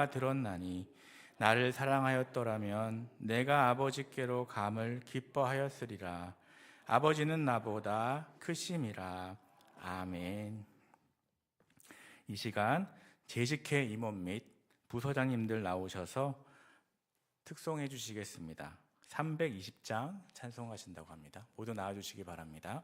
들었나니 나를 사랑하였더라면 내가 아버지께로 감을 기뻐하였으리라. 아버지는 나보다 크심이라. 아멘. 이 시간 재직회 임원 및 부서장님들 나오셔서 특송해 주시겠습니다. 320장 찬송하신다고 합니다. 모두 나와주시기 바랍니다.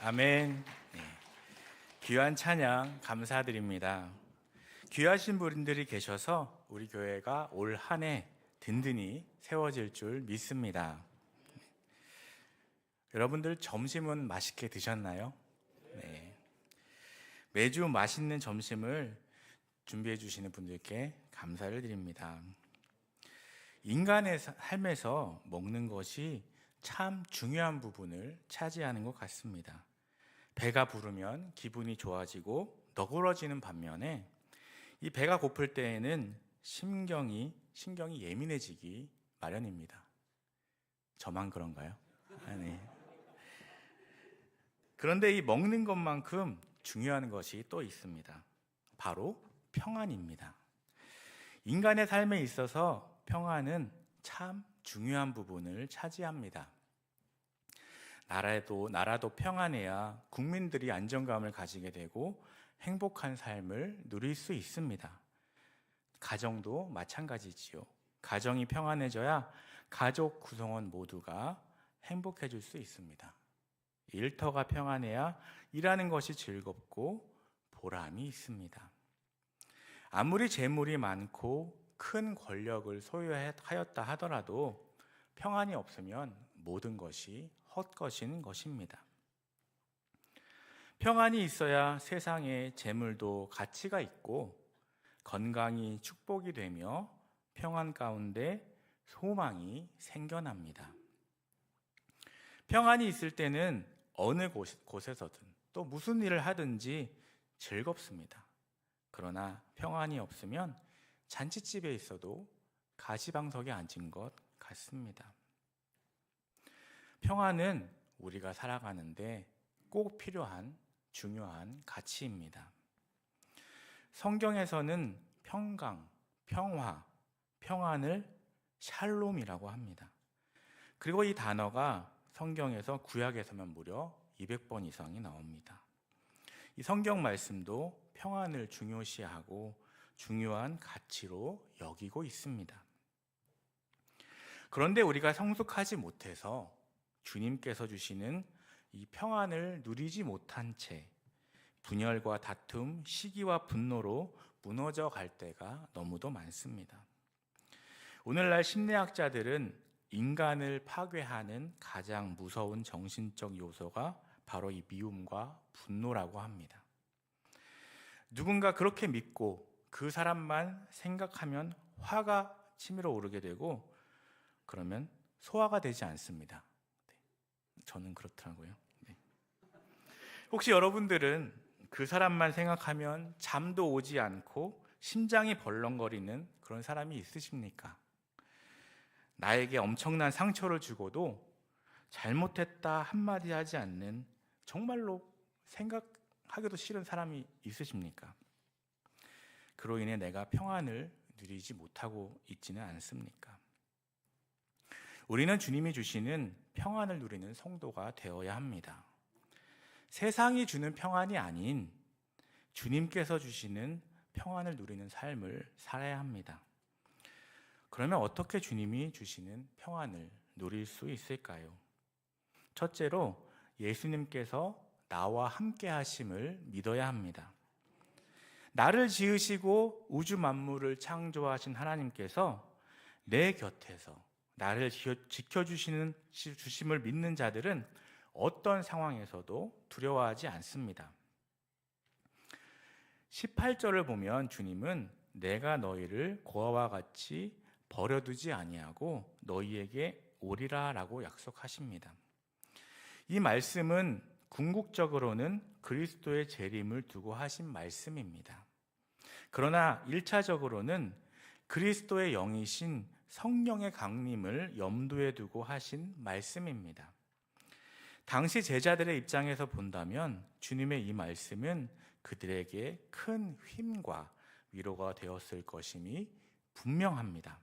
아멘. 네. 귀한 찬양 감사드립니다. 귀하신 분들이 계셔서 우리 교회가 올 한 해 든든히 세워질 줄 믿습니다. 여러분들 점심은 맛있게 드셨나요? 네. 매주 맛있는 점심을 준비해 주시는 분들께 감사를 드립니다. 인간의 삶에서 먹는 것이 참 중요한 부분을 차지하는 것 같습니다. 배가 부르면 기분이 좋아지고 너그러지는 반면에 이 배가 고플 때에는 신경이 예민해지기 마련입니다. 저만 그런가요? 네. 그런데 이 먹는 것만큼 중요한 것이 또 있습니다. 바로 평안입니다. 인간의 삶에 있어서 평안은 참 중요한 부분을 차지합니다. 나라도 평안해야 국민들이 안정감을 가지게 되고 행복한 삶을 누릴 수 있습니다. 가정도 마찬가지지요. 가정이 평안해져야 가족 구성원 모두가 행복해질 수 있습니다. 일터가 평안해야 일하는 것이 즐겁고 보람이 있습니다. 아무리 재물이 많고 큰 권력을 소유하였다 하더라도 평안이 없으면 모든 것이 헛것인 것입니다. 평안이 있어야 세상에 재물도 가치가 있고 건강이 축복이 되며 평안 가운데 소망이 생겨납니다. 평안이 있을 때는 어느 곳에서든 또 무슨 일을 하든지 즐겁습니다. 그러나 평안이 없으면 잔칫집에 있어도 가시방석에 앉은 것 같습니다. 평안은 우리가 살아가는데 꼭 필요한 중요한 가치입니다. 성경에서는 평강, 평화, 평안을 샬롬이라고 합니다. 그리고 이 단어가 성경에서 구약에서만 무려 200번 이상이 나옵니다. 이 성경 말씀도 평안을 중요시하고 중요한 가치로 여기고 있습니다. 그런데 우리가 성숙하지 못해서 주님께서 주시는 이 평안을 누리지 못한 채 분열과 다툼, 시기와 분노로 무너져 갈 때가 너무도 많습니다. 오늘날 심리학자들은 인간을 파괴하는 가장 무서운 정신적 요소가 바로 이 미움과 분노라고 합니다. 누군가 그렇게 믿고 그 사람만 생각하면 화가 치밀어 오르게 되고 그러면 소화가 되지 않습니다. 저는 그렇더라고요. 혹시 여러분들은 그 사람만 생각하면 잠도 오지 않고 심장이 벌렁거리는 그런 사람이 있으십니까? 나에게 엄청난 상처를 주고도 잘못했다 한마디 하지 않는 정말로 생각하기도 싫은 사람이 있으십니까? 그로 인해 내가 평안을 누리지 못하고 있지는 않습니까? 우리는 주님이 주시는 평안을 누리는 성도가 되어야 합니다. 세상이 주는 평안이 아닌 주님께서 주시는 평안을 누리는 삶을 살아야 합니다. 그러면 어떻게 주님이 주시는 평안을 누릴 수 있을까요? 첫째로 예수님께서 나와 함께 하심을 믿어야 합니다. 나를 지으시고 우주 만물을 창조하신 하나님께서 내 곁에서 나를 지켜주심을 믿는 자들은 어떤 상황에서도 두려워하지 않습니다. 18절을 보면 주님은 내가 너희를 고아와 같이 버려두지 아니하고 너희에게 오리라 라고 약속하십니다. 이 말씀은 궁극적으로는 그리스도의 재림을 두고 하신 말씀입니다. 그러나 1차적으로는 그리스도의 영이신 성령의 강림을 염두에 두고 하신 말씀입니다. 당시 제자들의 입장에서 본다면 주님의 이 말씀은 그들에게 큰 힘과 위로가 되었을 것임이 분명합니다.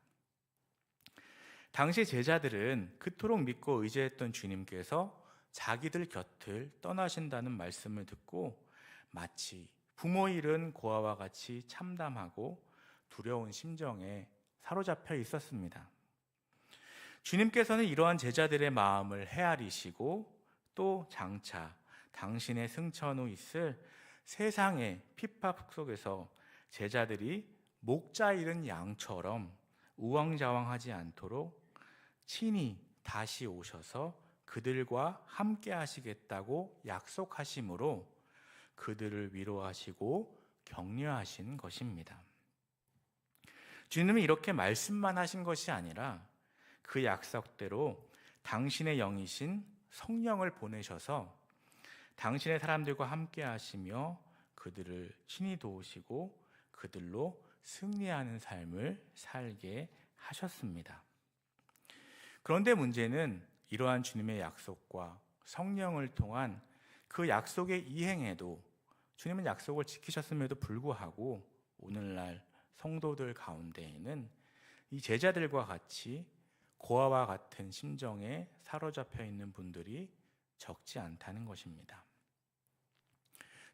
당시 제자들은 그토록 믿고 의지했던 주님께서 자기들 곁을 떠나신다는 말씀을 듣고 마치 부모 잃은 고아와 같이 참담하고 두려운 심정에 사로잡혀 있었습니다. 주님께서는 이러한 제자들의 마음을 헤아리시고 또 장차 당신의 승천 후 있을 세상의 핍박 속에서 제자들이 목자 잃은 양처럼 우왕좌왕하지 않도록 친히 다시 오셔서 그들과 함께 하시겠다고 약속하심으로 그들을 위로하시고 격려하신 것입니다. 주님은 이렇게 말씀만 하신 것이 아니라 그 약속대로 당신의 영이신 성령을 보내셔서 당신의 사람들과 함께 하시며 그들을 친히 도우시고 그들로 승리하는 삶을 살게 하셨습니다. 그런데 문제는 이러한 주님의 약속과 성령을 통한 그 약속의 이행에도 주님은 약속을 지키셨음에도 불구하고 오늘날 성도들 가운데에는 이 제자들과 같이 고아와 같은 심정에 사로잡혀 있는 분들이 적지 않다는 것입니다.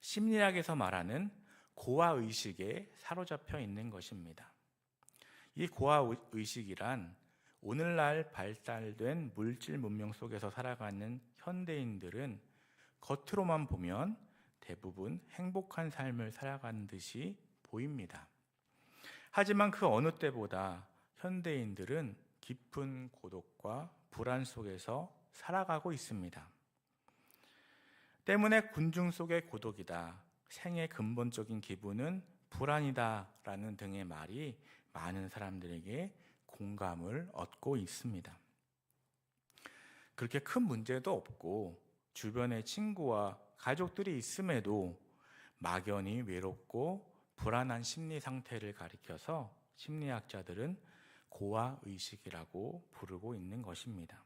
심리학에서 말하는 고아의식에 사로잡혀 있는 것입니다. 이 고아의식이란 오늘날 발달된 물질 문명 속에서 살아가는 현대인들은 겉으로만 보면 대부분 행복한 삶을 살아가는 듯이 보입니다. 하지만 그 어느 때보다 현대인들은 깊은 고독과 불안 속에서 살아가고 있습니다. 때문에 군중 속의 고독이다, 생의 근본적인 기분은 불안이다 라는 등의 말이 많은 사람들에게 공감을 얻고 있습니다. 그렇게 큰 문제도 없고 주변에 친구와 가족들이 있음에도 막연히 외롭고 불안한 심리 상태를 가리켜서 심리학자들은 고아의식이라고 부르고 있는 것입니다.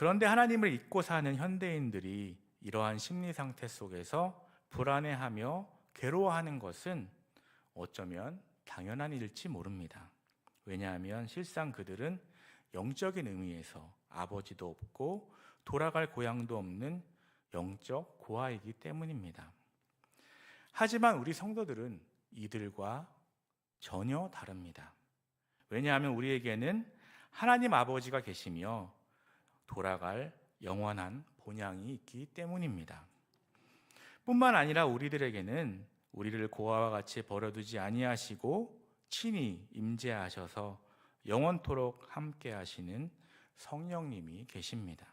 그런데 하나님을 잊고 사는 현대인들이 이러한 심리 상태 속에서 불안해하며 괴로워하는 것은 어쩌면 당연한 일일지 모릅니다. 왜냐하면 실상 그들은 영적인 의미에서 아버지도 없고 돌아갈 고향도 없는 영적 고아이기 때문입니다. 하지만 우리 성도들은 이들과 전혀 다릅니다. 왜냐하면 우리에게는 하나님 아버지가 계시며 돌아갈 영원한 본향이 있기 때문입니다. 뿐만 아니라 우리들에게는 우리를 고아와 같이 버려두지 아니하시고 친히 임재하셔서 영원토록 함께 하시는 성령님이 계십니다.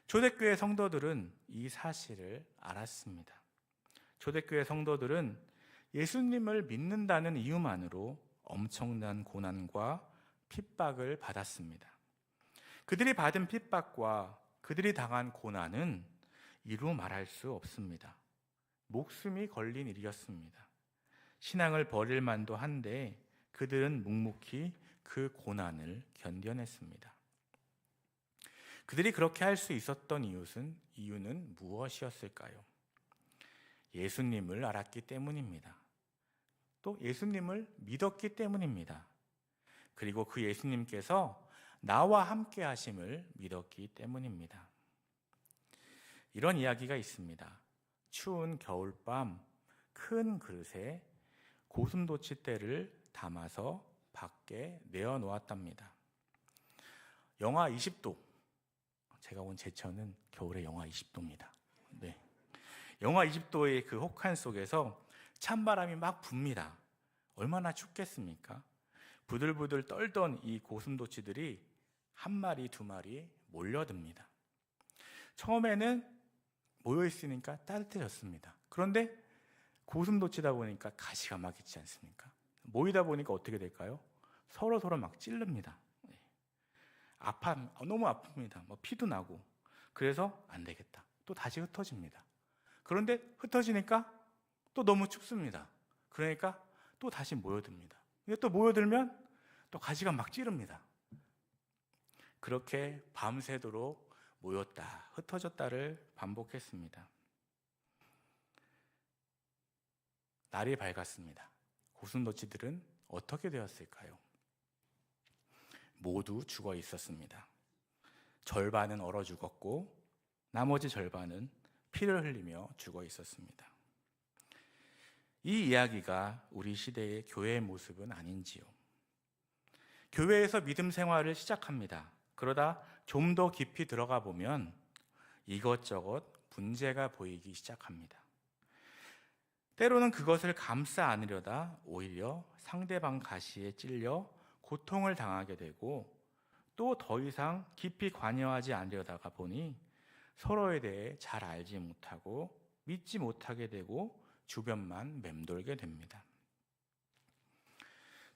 초대교회 성도들은 이 사실을 알았습니다. 초대교회 성도들은 예수님을 믿는다는 이유만으로 엄청난 고난과 핍박을 받았습니다. 그들이 받은 핍박과 그들이 당한 고난은 이루 말할 수 없습니다. 목숨이 걸린 일이었습니다. 신앙을 버릴 만도 한데 그들은 묵묵히 그 고난을 견뎌냈습니다. 그들이 그렇게 할 수 있었던 이유는 무엇이었을까요? 예수님을 알았기 때문입니다. 또 예수님을 믿었기 때문입니다. 그리고 그 예수님께서 나와 함께 하심을 믿었기 때문입니다. 이런 이야기가 있습니다. 추운 겨울밤 큰 그릇에 고슴도치떼를 담아서 밖에 내어놓았답니다. 영하 20도. 제가 온 제천은 겨울에 영하 20도입니다. 네. 영하 20도의 그 혹한 속에서 찬바람이 막 붑니다. 얼마나 춥겠습니까? 부들부들 떨던 이 고슴도치들이 한 마리, 두 마리 몰려듭니다. 처음에는 모여있으니까 따뜻해졌습니다. 그런데 고슴도치다 보니까 가시가 막 있지 않습니까? 모이다 보니까 어떻게 될까요? 서로 막 찌릅니다. 너무 아픕니다. 피도 나고. 그래서 안 되겠다. 또 다시 흩어집니다. 그런데 흩어지니까 또 너무 춥습니다. 그러니까 또 다시 모여듭니다. 근데 또 모여들면 또 가시가 막 찌릅니다. 그렇게 밤새도록 모였다, 흩어졌다를 반복했습니다. 날이 밝았습니다. 고슴도치들은 어떻게 되었을까요? 모두 죽어 있었습니다. 절반은 얼어 죽었고 나머지 절반은 피를 흘리며 죽어 있었습니다. 이 이야기가 우리 시대의 교회의 모습은 아닌지요? 교회에서 믿음 생활을 시작합니다. 그러다 좀 더 깊이 들어가 보면 이것저것 문제가 보이기 시작합니다. 때로는 그것을 감싸 안으려다 오히려 상대방 가시에 찔려 고통을 당하게 되고 또 더 이상 깊이 관여하지 않으려다가 보니 서로에 대해 잘 알지 못하고 믿지 못하게 되고 주변만 맴돌게 됩니다.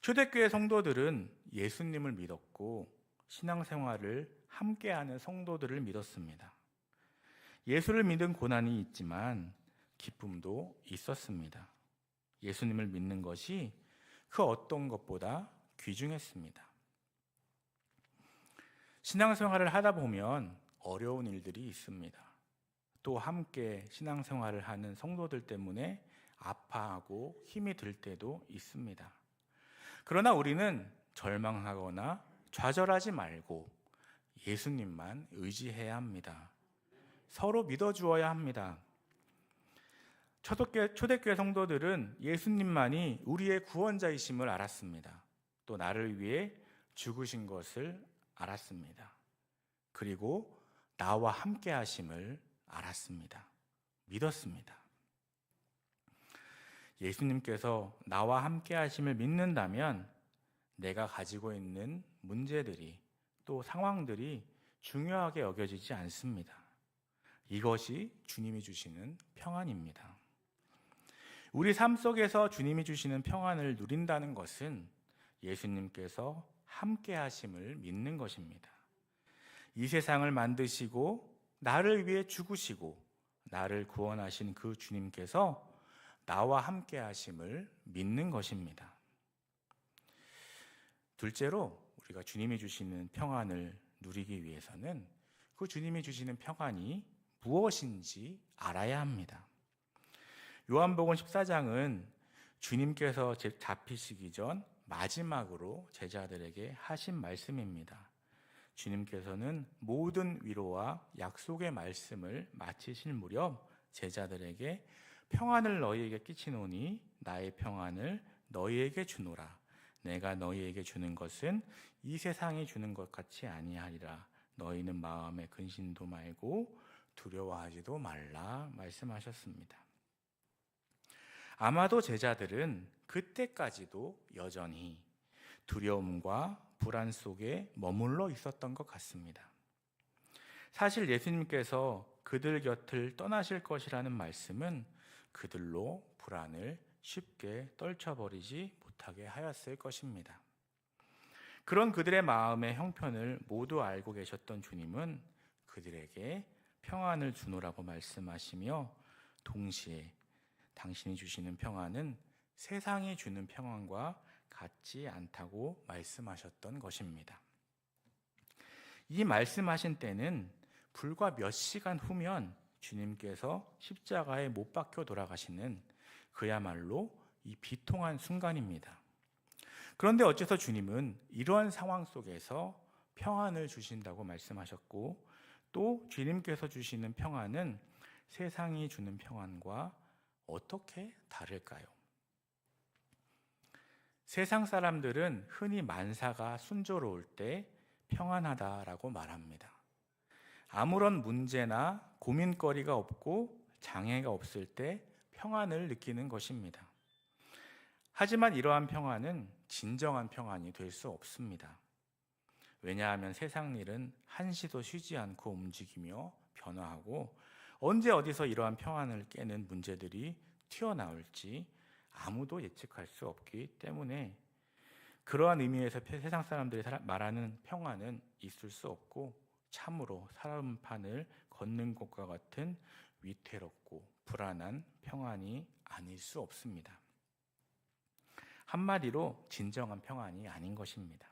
초대교회 성도들은 예수님을 믿었고 신앙생활을 함께하는 성도들을 믿었습니다. 예수를 믿은 고난이 있지만 기쁨도 있었습니다. 예수님을 믿는 것이 그 어떤 것보다 귀중했습니다. 신앙생활을 하다 보면 어려운 일들이 있습니다. 또 함께 신앙생활을 하는 성도들 때문에 아파하고 힘이 들 때도 있습니다. 그러나 우리는 절망하거나 좌절하지 말고 예수님만 의지해야 합니다. 서로 믿어주어야 합니다. 초대교회 성도들은 예수님만이 우리의 구원자이심을 알았습니다. 또 나를 위해 죽으신 것을 알았습니다. 그리고 나와 함께 하심을 알았습니다. 믿었습니다. 예수님께서 나와 함께 하심을 믿는다면 내가 가지고 있는 문제들이 또 상황들이 중요하게 여겨지지 않습니다. 이것이 주님이 주시는 평안입니다. 우리 삶 속에서 주님이 주시는 평안을 누린다는 것은 예수님께서 함께 하심을 믿는 것입니다. 이 세상을 만드시고 나를 위해 죽으시고 나를 구원하신 그 주님께서 나와 함께 하심을 믿는 것입니다. 둘째로 우리가 주님이 주시는 평안을 누리기 위해서는 그 주님이 주시는 평안이 무엇인지 알아야 합니다. 요한복음 14장은 주님께서 잡히시기 전 마지막으로 제자들에게 하신 말씀입니다. 주님께서는 모든 위로와 약속의 말씀을 마치실 무렵 제자들에게 평안을 너희에게 끼치노니 나의 평안을 너희에게 주노라. 내가 너희에게 주는 것은 이 세상이 주는 것 같이 아니하리라. 너희는 마음에 근심도 말고 두려워하지도 말라 말씀하셨습니다. 아마도 제자들은 그때까지도 여전히 두려움과 불안 속에 머물러 있었던 것 같습니다. 사실 예수님께서 그들 곁을 떠나실 것이라는 말씀은 그들로 불안을 쉽게 떨쳐버리지 못하게 하였을 것입니다. 그런 그들의 마음의 형편을 모두 알고 계셨던 주님은 그들에게 평안을 주노라고 말씀하시며 동시에 당신이 주시는 평안은 세상이 주는 평안과 같지 않다고 말씀하셨던 것입니다. 이 말씀하신 때는 불과 몇 시간 후면 주님께서 십자가에 못 박혀 돌아가시는 그야말로 이 비통한 순간입니다. 그런데 어째서 주님은 이러한 상황 속에서 평안을 주신다고 말씀하셨고 또 주님께서 주시는 평안은 세상이 주는 평안과 어떻게 다를까요? 세상 사람들은 흔히 만사가 순조로울 때 평안하다라고 말합니다. 아무런 문제나 고민거리가 없고 장애가 없을 때 평안을 느끼는 것입니다. 하지만 이러한 평안은 진정한 평안이 될 수 없습니다. 왜냐하면 세상 일은 한시도 쉬지 않고 움직이며 변화하고 언제 어디서 이러한 평안을 깨는 문제들이 튀어나올지 아무도 예측할 수 없기 때문에 그러한 의미에서 세상 사람들이 말하는 평안은 있을 수 없고 참으로 사람판을 걷는 것과 같은 위태롭고 불안한 평안이 아닐 수 없습니다. 한마디로 진정한 평안이 아닌 것입니다.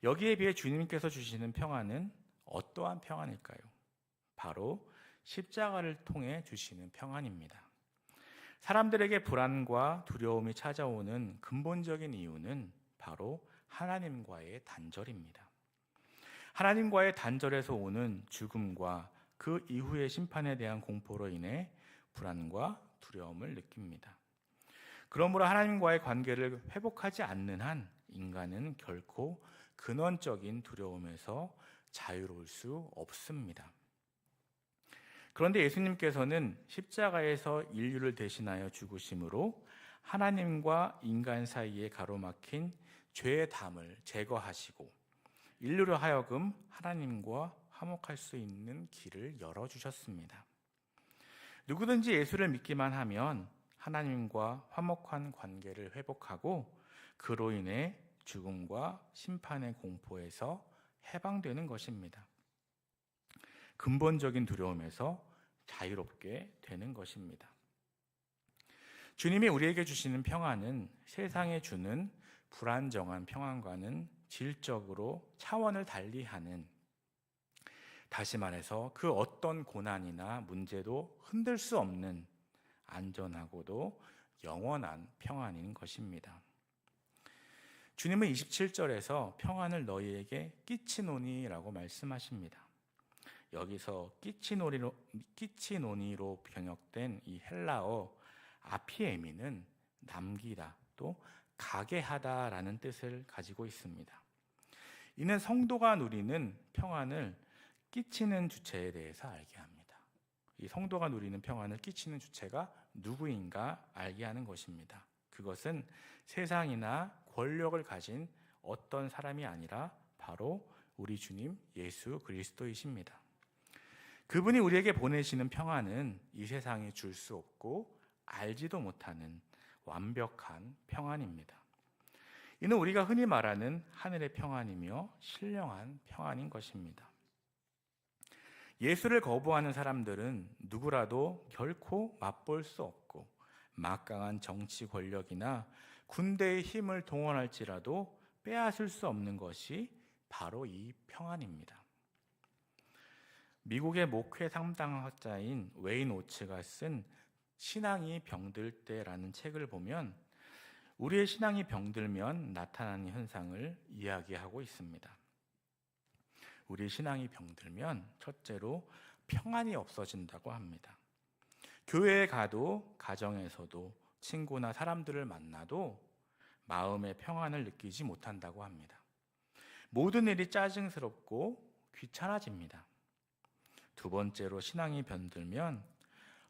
여기에 비해 주님께서 주시는 평안은 어떠한 평안일까요? 바로 십자가를 통해 주시는 평안입니다. 사람들에게 불안과 두려움이 찾아오는 근본적인 이유는 바로 하나님과의 단절입니다. 하나님과의 단절에서 오는 죽음과 그 이후의 심판에 대한 공포로 인해 불안과 두려움을 느낍니다. 그러므로 하나님과의 관계를 회복하지 않는 한 인간은 결코 근원적인 두려움에서 자유로울 수 없습니다. 그런데 예수님께서는 십자가에서 인류를 대신하여 죽으심으로 하나님과 인간 사이에 가로막힌 죄의 담을 제거하시고 인류로 하여금 하나님과 화목할 수 있는 길을 열어주셨습니다. 누구든지 예수를 믿기만 하면 하나님과 화목한 관계를 회복하고 그로 인해 죽음과 심판의 공포에서 해방되는 것입니다. 근본적인 두려움에서 자유롭게 되는 것입니다. 주님이 우리에게 주시는 평안은 세상에 주는 불안정한 평안과는 질적으로 차원을 달리하는, 다시 말해서 그 어떤 고난이나 문제도 흔들 수 없는 안전하고도 영원한 평안인 것입니다. 주님은 27절에서 평안을 너희에게 끼치노니라고 말씀하십니다. 여기서 끼치노니로 번역된 이 헬라어 아피에미는 남기다 또 가게 하다라는 뜻을 가지고 있습니다. 이는 성도가 누리는 평안을 끼치는 주체에 대해서 알게 합니다. 이 성도가 누리는 평안을 끼치는 주체가 누구인가 알게 하는 것입니다. 그것은 세상이나 권력을 가진 어떤 사람이 아니라 바로 우리 주님 예수 그리스도이십니다. 그분이 우리에게 보내시는 평안은 이 세상이 줄 수 없고 알지도 못하는 완벽한 평안입니다. 이는 우리가 흔히 말하는 하늘의 평안이며 신령한 평안인 것입니다. 예수를 거부하는 사람들은 누구라도 결코 맛볼 수 없고 막강한 정치 권력이나 군대의 힘을 동원할지라도 빼앗을 수 없는 것이 바로 이 평안입니다. 미국의 목회 상담학자인 웨인 오츠가 쓴 신앙이 병들 때라는 책을 보면 우리의 신앙이 병들면 나타나는 현상을 이야기하고 있습니다. 우리의 신앙이 병들면 첫째로 평안이 없어진다고 합니다. 교회에 가도 가정에서도 친구나 사람들을 만나도 마음의 평안을 느끼지 못한다고 합니다. 모든 일이 짜증스럽고 귀찮아집니다. 두 번째로 신앙이 병들면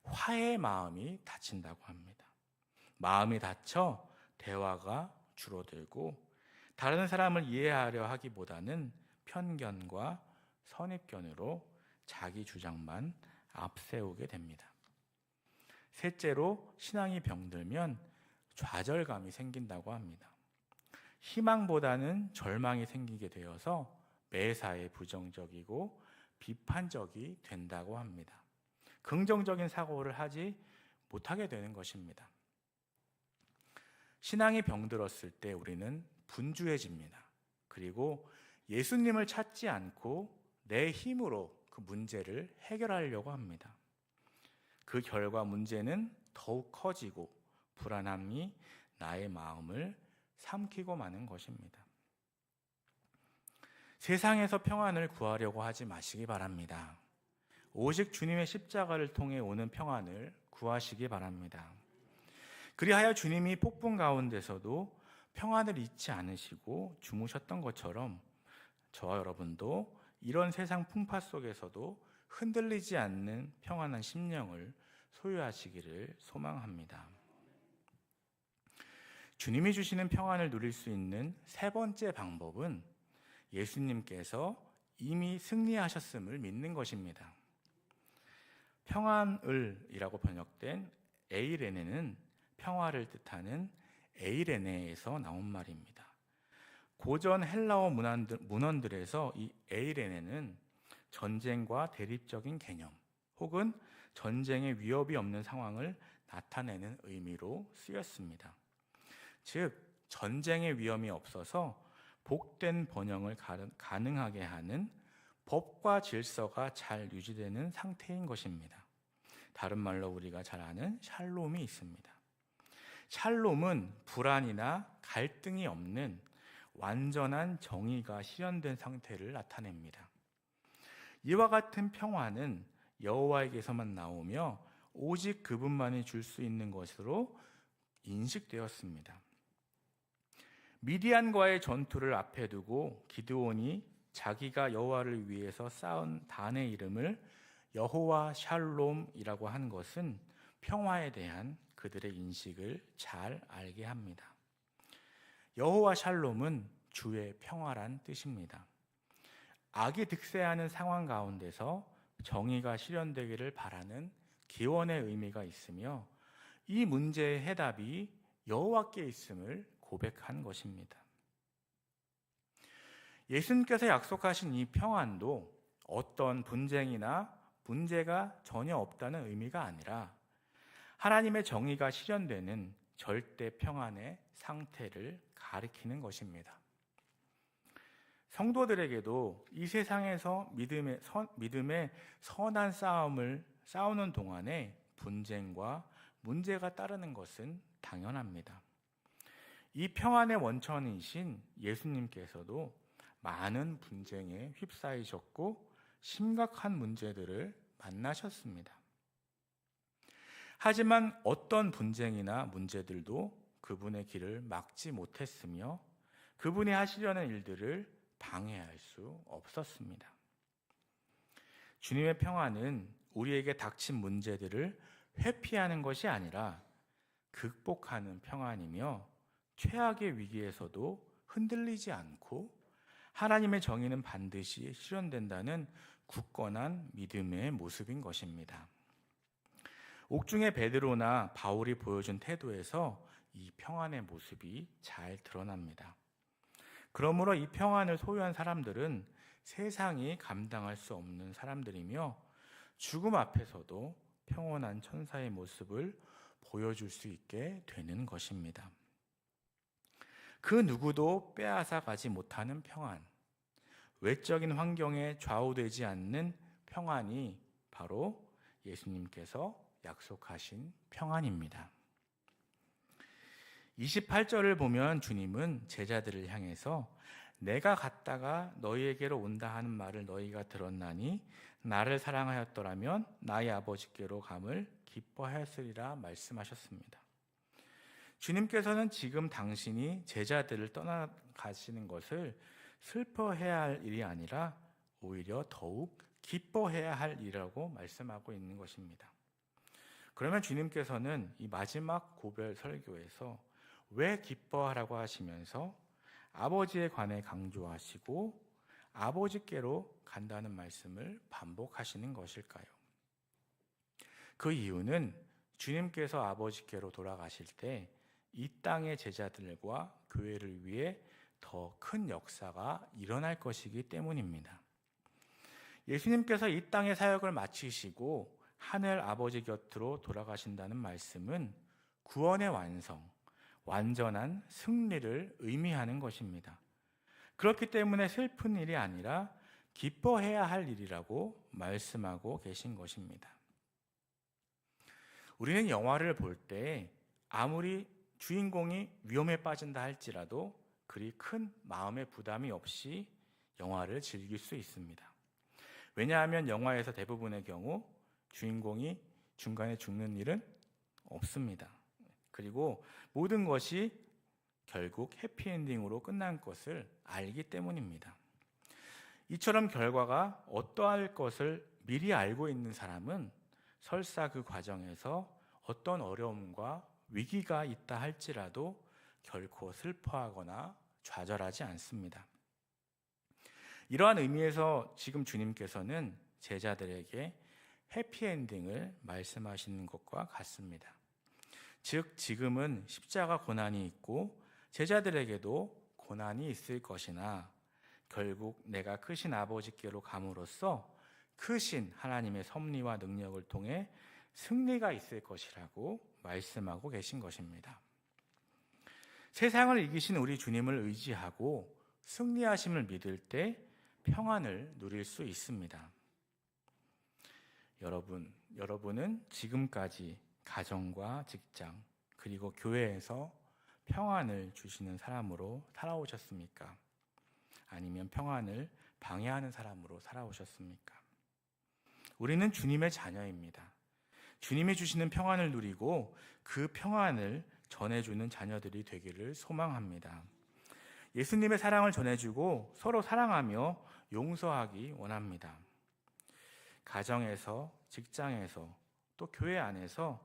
화해의 마음이 닫힌다고 합니다. 마음이 닫혀 대화가 줄어들고 다른 사람을 이해하려 하기보다는 편견과 선입견으로 자기 주장만 앞세우게 됩니다. 셋째로 신앙이 병들면 좌절감이 생긴다고 합니다. 희망보다는 절망이 생기게 되어서 매사에 부정적이고 비판적이 된다고 합니다. 긍정적인 사고를 하지 못하게 되는 것입니다. 신앙이 병들었을 때 우리는 분주해집니다. 그리고 예수님을 찾지 않고 내 힘으로 그 문제를 해결하려고 합니다. 그 결과 문제는 더욱 커지고 불안함이 나의 마음을 삼키고 마는 것입니다. 세상에서 평안을 구하려고 하지 마시기 바랍니다. 오직 주님의 십자가를 통해 오는 평안을 구하시기 바랍니다. 그리하여 주님이 폭풍 가운데서도 평안을 잊지 않으시고 주무셨던 것처럼 저와 여러분도 이런 세상 풍파 속에서도 흔들리지 않는 평안한 심령을 소유하시기를 소망합니다. 주님이 주시는 평안을 누릴 수 있는 세 번째 방법은 예수님께서 이미 승리하셨음을 믿는 것입니다. 평안을이라고 번역된 에이레네는 평화를 뜻하는 에이레네에서 나온 말입니다. 고전 헬라어 문헌들에서 이 에이레네는 전쟁과 대립적인 개념 혹은 전쟁의 위협이 없는 상황을 나타내는 의미로 쓰였습니다. 즉, 전쟁의 위험이 없어서 복된 번영을 가능하게 하는 법과 질서가 잘 유지되는 상태인 것입니다. 다른 말로 우리가 잘 아는 샬롬이 있습니다. 샬롬은 불안이나 갈등이 없는 완전한 정의가 실현된 상태를 나타냅니다. 이와 같은 평화는 여호와에게서만 나오며 오직 그분만이 줄 수 있는 것으로 인식되었습니다. 미디안과의 전투를 앞에 두고 기드온이 자기가 여호와를 위해서 쌓은 단의 이름을 여호와 샬롬이라고 한 것은 평화에 대한 그들의 인식을 잘 알게 합니다. 여호와 샬롬은 주의 평화란 뜻입니다. 악이 득세하는 상황 가운데서 정의가 실현되기를 바라는 기원의 의미가 있으며 이 문제의 해답이 여호와께 있음을 고백한 것입니다. 예수님께서 약속하신 이 평안도 어떤 분쟁이나 문제가 전혀 없다는 의미가 아니라 하나님의 정의가 실현되는 절대 평안의 상태를 가리키는 것입니다. 성도들에게도 이 세상에서 믿음의 선한 싸움을 싸우는 동안에 분쟁과 문제가 따르는 것은 당연합니다. 이 평안의 원천이신 예수님께서도 많은 분쟁에 휩싸이셨고 심각한 문제들을 만나셨습니다. 하지만 어떤 분쟁이나 문제들도 그분의 길을 막지 못했으며 그분이 하시려는 일들을 방해할 수 없었습니다. 주님의 평안은 우리에게 닥친 문제들을 회피하는 것이 아니라 극복하는 평안이며 최악의 위기에서도 흔들리지 않고 하나님의 정의는 반드시 실현된다는 굳건한 믿음의 모습인 것입니다. 옥중에 베드로나 바울이 보여준 태도에서 이 평안의 모습이 잘 드러납니다. 그러므로 이 평안을 소유한 사람들은 세상이 감당할 수 없는 사람들이며 죽음 앞에서도 평온한 천사의 모습을 보여줄 수 있게 되는 것입니다. 그 누구도 빼앗아 가지 못하는 평안, 외적인 환경에 좌우되지 않는 평안이 바로 예수님께서 약속하신 평안입니다. 28절을 보면 주님은 제자들을 향해서 내가 갔다가 너희에게로 온다 하는 말을 너희가 들었나니 나를 사랑하였더라면 나의 아버지께로 감을 기뻐하였으리라 말씀하셨습니다. 주님께서는 지금 당신이 제자들을 떠나가시는 것을 슬퍼해야 할 일이 아니라 오히려 더욱 기뻐해야 할 일이라고 말씀하고 있는 것입니다. 그러면 주님께서는 이 마지막 고별 설교에서 왜 기뻐하라고 하시면서 아버지에 관해 강조하시고 아버지께로 간다는 말씀을 반복하시는 것일까요? 그 이유는 주님께서 아버지께로 돌아가실 때 이 땅의 제자들과 교회를 위해 더 큰 역사가 일어날 것이기 때문입니다. 예수님께서 이 땅의 사역을 마치시고 하늘 아버지 곁으로 돌아가신다는 말씀은 구원의 완성, 완전한 승리를 의미하는 것입니다. 그렇기 때문에 슬픈 일이 아니라 기뻐해야 할 일이라고 말씀하고 계신 것입니다. 우리는 영화를 볼 때 아무리 주인공이 위험에 빠진다 할지라도 그리 큰 마음의 부담이 없이 영화를 즐길 수 있습니다. 왜냐하면 영화에서 대부분의 경우 주인공이 중간에 죽는 일은 없습니다. 그리고 모든 것이 결국 해피엔딩으로 끝난 것을 알기 때문입니다. 이처럼 결과가 어떠할 것을 미리 알고 있는 사람은 설사 그 과정에서 어떤 어려움과 위기가 있다 할지라도 결코 슬퍼하거나 좌절하지 않습니다. 이러한 의미에서 지금 주님께서는 제자들에게 해피엔딩을 말씀하시는 것과 같습니다. 즉 지금은 십자가 고난이 있고 제자들에게도 고난이 있을 것이나 결국 내가 크신 아버지께로 감으로써 크신 하나님의 섭리와 능력을 통해 승리가 있을 것이라고 말씀하고 계신 것입니다. 세상을 이기신 우리 주님을 의지하고 승리하심을 믿을 때 평안을 누릴 수 있습니다. 여러분은 지금까지 가정과 직장 그리고 교회에서 평안을 주시는 사람으로 살아오셨습니까? 아니면 평안을 방해하는 사람으로 살아오셨습니까? 우리는 주님의 자녀입니다. 주님이 주시는 평안을 누리고 그 평안을 전해주는 자녀들이 되기를 소망합니다. 예수님의 사랑을 전해주고 서로 사랑하며 용서하기 원합니다. 가정에서, 직장에서, 또 교회 안에서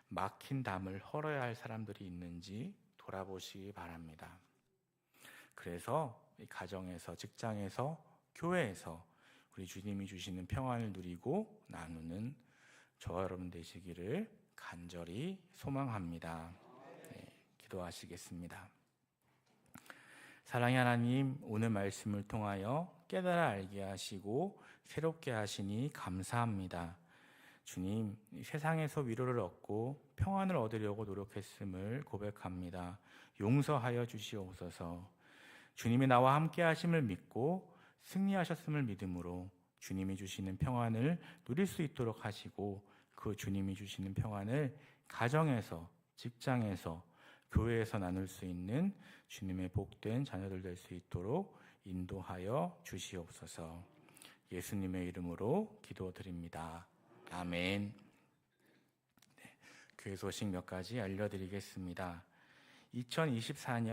막힌 담을 헐어야 할 사람들이 있는지 돌아보시기 바랍니다. 그래서 이 가정에서, 직장에서, 교회에서 우리 주님이 주시는 평안을 누리고 나누는 저와 여러분 되시기를 간절히 소망합니다. 네, 기도하시겠습니다. 사랑의 하나님, 오늘 말씀을 통하여 깨달아 알게 하시고 새롭게 하시니 감사합니다. 주님, 세상에서 위로를 얻고 평안을 얻으려고 노력했음을 고백합니다. 용서하여 주시옵소서. 주님이 나와 함께 하심을 믿고 승리하셨음을 믿음으로 주님이 주시는 평안을 누릴 수 있도록 하시고 그 주님이 주시는 평안을 가정에서, 직장에서, 교회에서 나눌 수 있는 주님의 복된 자녀들 될 수 있도록 인도하여 주시옵소서. 예수님의 이름으로 기도드립니다. 아멘. 네, 교회 소식 몇 가지 알려드리겠습니다. 2024년